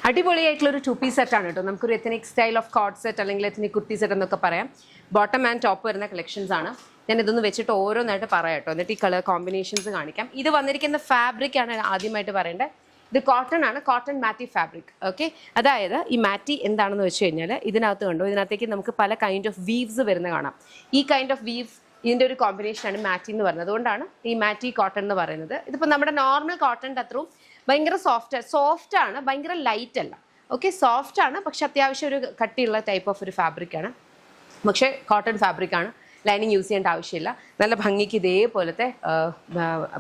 അടിപൊളിയായിട്ടുള്ള ഒരു 2-piece സെറ്റാണ് കേട്ടോ. നമുക്കൊരു ethnic style of coat set അല്ലെങ്കിൽ എത്തനിക് കുർത്തി സെറ്റ് എന്നൊക്കെ പറയാം. ബോട്ടം ആൻഡ് ടോപ്പ് വരുന്ന കളക്ഷൻസ് ആണ്. ഞാൻ ഇതൊന്ന് വെച്ചിട്ട് ഓരോന്നായിട്ട് പറയാം കേട്ടോ. എന്നിട്ട് ഈ കളർ കോമ്പിനേഷൻസ് കാണിക്കാം. ഇത് വന്നിരിക്കുന്ന ഫാബ്രിക് ആണ് ആദ്യമായിട്ട് പറയേണ്ടത്. ഇത് കോട്ടൺ ആണ്, കോട്ടൺ മാറ്റി ഫാബ്രിക്. ഓക്കെ, അതായത് ഈ മാറ്റി എന്താണെന്ന് വെച്ച് കഴിഞ്ഞാൽ ഇതിനകത്ത് കണ്ടോ, ഇതിനകത്തേക്ക് നമുക്ക് പല കൈൻഡ് ഓഫ് വീവ്സ് വരുന്ന കാണാം. ഈ കൈൻഡ് ഓഫ് വീവ്സ് ഇതിൻ്റെ ഒരു കോമ്പിനേഷനാണ് മാറ്റി എന്ന് പറയുന്നത്. അതുകൊണ്ടാണ് ഈ മാറ്റി കോട്ടൺ എന്ന് പറയുന്നത്. ഇതിപ്പോൾ നമ്മുടെ നോർമൽ കോട്ടൻ്റെ അത്രയും ഭയങ്കര സോഫ്റ്റ് ആണ്, ഭയങ്കര ലൈറ്റ് അല്ല. ഓക്കെ, സോഫ്റ്റ് ആണ്, പക്ഷെ അത്യാവശ്യം ഒരു കട്ടിയുള്ള ടൈപ്പ് ഓഫ് ഒരു ഫാബ്രിക്കാണ്. പക്ഷേ കോട്ടൺ ഫാബ്രിക്കാണ്, ലൈനിങ് യൂസ് ചെയ്യേണ്ട ആവശ്യമില്ല. നല്ല ഭംഗിക്ക് ഇതേപോലത്തെ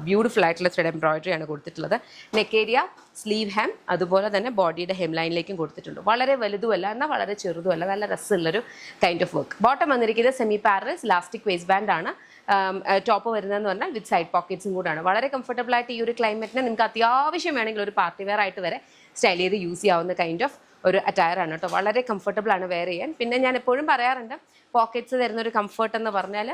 ബ്യൂട്ടിഫുൾ ആയിട്ടുള്ള ത്രെഡ് എംബ്രോയിഡറി ആണ് കൊടുത്തിട്ടുള്ളത്. നെക്ക് ഏരിയ, സ്ലീവ് ഹെം, അതുപോലെ തന്നെ ബോഡിയുടെ ഹെം ലൈനിലേക്കും കൊടുത്തിട്ടുണ്ട്. വളരെ വലുതുമല്ല എന്നാൽ വളരെ ചെറുതുമല്ല, നല്ല രസമുള്ളൊരു കൈൻഡ് ഓഫ് വർക്ക്. ബോട്ടം വന്നിരിക്കുന്നത് semi parallel elastic waste band ആണ്. ടോപ്പ് വരുന്നതെന്ന് പറഞ്ഞാൽ വിത്ത് സൈഡ് പോക്കറ്റ്സും കൂടാണ്. വളരെ കംഫർട്ടബിൾ ആയിട്ട് ഈ ഒരു ക്ലൈമറ്റിന് നിങ്ങൾക്ക് അത്യാവശ്യം വേണമെങ്കിൽ ഒരു പാർട്ടി വെയർ ആയിട്ട് വരെ സ്റ്റൈൽ ചെയ്ത് യൂസ് ചെയ്യാവുന്ന കൈൻഡ് ഓഫ് ഒരു അറ്റയർ ആണ് കേട്ടോ. വളരെ കംഫർട്ടബിൾ ആണ് വെയർ ചെയ്യാൻ. പിന്നെ ഞാൻ എപ്പോഴും പറയാറുണ്ട്, പോക്കറ്റ്സ് തരുന്ന ഒരു കംഫർട്ട് എന്ന് പറഞ്ഞാൽ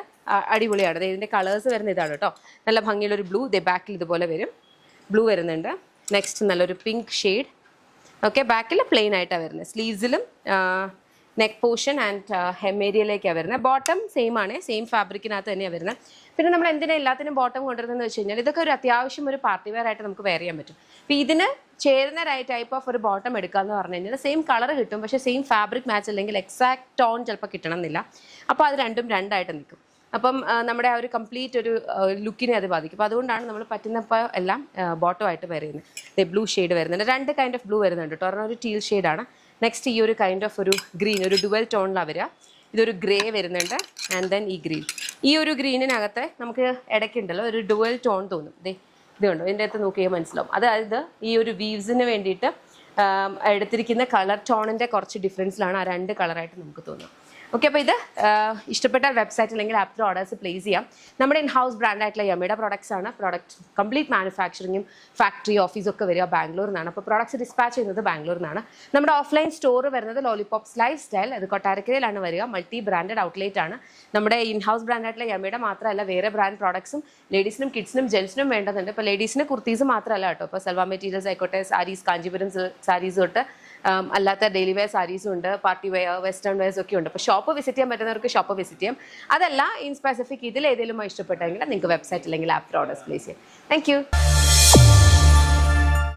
അടിപൊളിയാണ്. ഇതിൻ്റെ കളേഴ്സ് വരുന്ന ഇതാണ് കേട്ടോ. നല്ല ഭംഗിയുള്ളൊരു ബ്ലൂ, ബാക്കിൽ ഇതുപോലെ വരും, ബ്ലൂ വരുന്നുണ്ട്. നെക്സ്റ്റ് നല്ലൊരു പിങ്ക് ഷെയ്ഡ്. ഓക്കെ, ബാക്കിൽ പ്ലെയിൻ ആയിട്ടാണ് വരുന്നത്. സ്ലീവ്സിലും നെക്ക് പോർഷൻ ആൻഡ് ഹെം ഏരിയയിലേക്കാണ് വരുന്നത്. ബോട്ടം സെയിം ആണ്, സെയിം ഫാബ്രിക്കിനകത്ത് തന്നെയാണ് വരുന്നത്. പിന്നെ നമ്മൾ എന്തിനാ എല്ലാത്തിനും ബോട്ടം കൊണ്ടുവരുന്നതെന്ന് വെച്ച് കഴിഞ്ഞാൽ ഇതൊക്കെ ഒരു അത്യാവശ്യം ഒരു പാർട്ടി വെയർ ആയിട്ട് നമുക്ക് വെയർ ചെയ്യാൻ പറ്റും. അപ്പോൾ ഇതിന് ചേരുന്ന ടൈപ്പ് ഓഫ് ഒരു ബോട്ടം എടുക്കാമെന്ന് പറഞ്ഞു കഴിഞ്ഞാൽ സെയിം കളർ കിട്ടും, പക്ഷേ സെയിം ഫാബ്രിക് മാച്ച് അല്ലെങ്കിൽ എക്സാക്ട് ടോൺ ചിലപ്പോൾ കിട്ടണം എന്നില്ല. അപ്പോൾ അത് രണ്ടും രണ്ടായിട്ട് നിൽക്കും. അപ്പം നമ്മുടെ ആ ഒരു കംപ്ലീറ്റ് ഒരു ലുക്കിനെ അത് ബാധിക്കും. അപ്പോൾ അതുകൊണ്ടാണ് നമ്മൾ പറ്റുന്നപ്പോൾ എല്ലാം ബോട്ടമായിട്ട് വെയർ ചെയ്യുന്നത്. ബ്ലൂ ഷെയ്ഡ് വരുന്നുണ്ട്, രണ്ട് കൈൻഡ് ഓഫ് ബ്ലൂ വരുന്നുണ്ട് കേട്ടോ. ഒരെണ്ണം ഒരു ടീൽ ഷെയ്ഡാണ്. നെക്സ്റ്റ് ഈ ഒരു കൈൻഡ് ഓഫ് ഒരു ഗ്രീൻ, ഒരു ഡുവൽ ടോണിലാണ് വരിക. ഇതൊരു ഗ്രേ വരുന്നുണ്ട് ആൻഡ് ദെൻ ഈ ഗ്രീൻ. ഈ ഒരു ഗ്രീനിനകത്ത് നമുക്ക് ഇടയ്ക്കുണ്ടല്ലോ ഒരു ഡുവൽ ടോൺ തോന്നും. ഇതുണ്ടോ, ഇതിൻ്റെ അകത്ത് നോക്കിയാൽ മനസ്സിലാവും. അതായത് ഈ ഒരു വീവ്സിന് വേണ്ടിയിട്ട് എടുത്തിരിക്കുന്ന കളർ ടോണിൻ്റെ കുറച്ച് ഡിഫറൻസിലാണ് ആ രണ്ട് കളറായിട്ട് നമുക്ക് തോന്നുന്നത്. ഓക്കെ, അപ്പോൾ ഇത് ഇഷ്ടപ്പെട്ട വെബ്സൈറ്റ് അല്ലെങ്കിൽ ആപ്പിൽ ഓർഡേഴ്സ് പ്ലേസ് ചെയ്യാം. നമ്മുടെ ഇൻ ഹൗസ് ബ്രാൻഡായിട്ടുള്ള യമയുടെ പ്രോഡക്ട്സ് ആണ്. പ്രോഡക്റ്റ് കംപ്ലീറ്റ് മാനുഫാക്ചറിങ്ങും ഫാക്ടറി ഓഫീസൊക്കെ വരിക ബാംഗ്ലൂരിൽ നിന്നാണ്. അപ്പോൾ പ്രോഡക്ട്സ് ഡിസ്പാച്ച് ചെയ്യുന്നത് ബാംഗ്ലൂരിൽ നിന്നാണ്. നമ്മുടെ ഓഫ്ലൈൻ സ്റ്റോർ വരുന്നത് ലോലിപോപ്സ് ലൈഫ് സ്റ്റൈൽ, അത് കൊട്ടാരക്കരയിലാണ് വരിക. മൾട്ടി ബ്രാൻഡഡ് ഔട്ട്ലെറ്റ് ആണ്. നമ്മുടെ ഇൻ ഹൗസ് ബ്രാൻഡായിട്ടുള്ള യമയുടെ മാത്രമല്ല, വേറെ ബ്രാൻഡ് പ്രോഡക്ട്സും ലേഡീസിനും കിഡ്സിനും ജെൻസിനും വേണ്ടതുണ്ട്. ഇപ്പോൾ ലേഡീസിന് കുർത്തീസ് മാത്രമല്ല കേട്ടോ, ഇപ്പോൾ സൽവാർ മെറ്റീരിയൽസ് ആയിക്കോട്ടെ, സാരീസ്, കാഞ്ചീപുരം സാരീസ് തൊട്ട് അല്ലാത്ത ഡെയിലി വെയർ സാരീസും ഉണ്ട്, പാർട്ടി വെയർ, വെസ്റ്റേൺ വെയർസ് ഒക്കെ ഉണ്ട്. അപ്പോൾ ഷോപ്പ് വിസിറ്റ് ചെയ്യാൻ പറ്റുന്നവർക്ക് ഷോപ്പ് വിസിറ്റ് ചെയ്യാം. അതല്ല ഇൻ സ്പെസിഫിക് ഇതിൽ ഏതെങ്കിലും ഇഷ്ടപ്പെട്ടെങ്കിൽ നിങ്ങൾക്ക് വെബ്സൈറ്റ് അല്ലെങ്കിൽ ആപ്പ് ഓർഡേഴ്സ് പ്ലേസ് ചെയ്യാം. Thank you.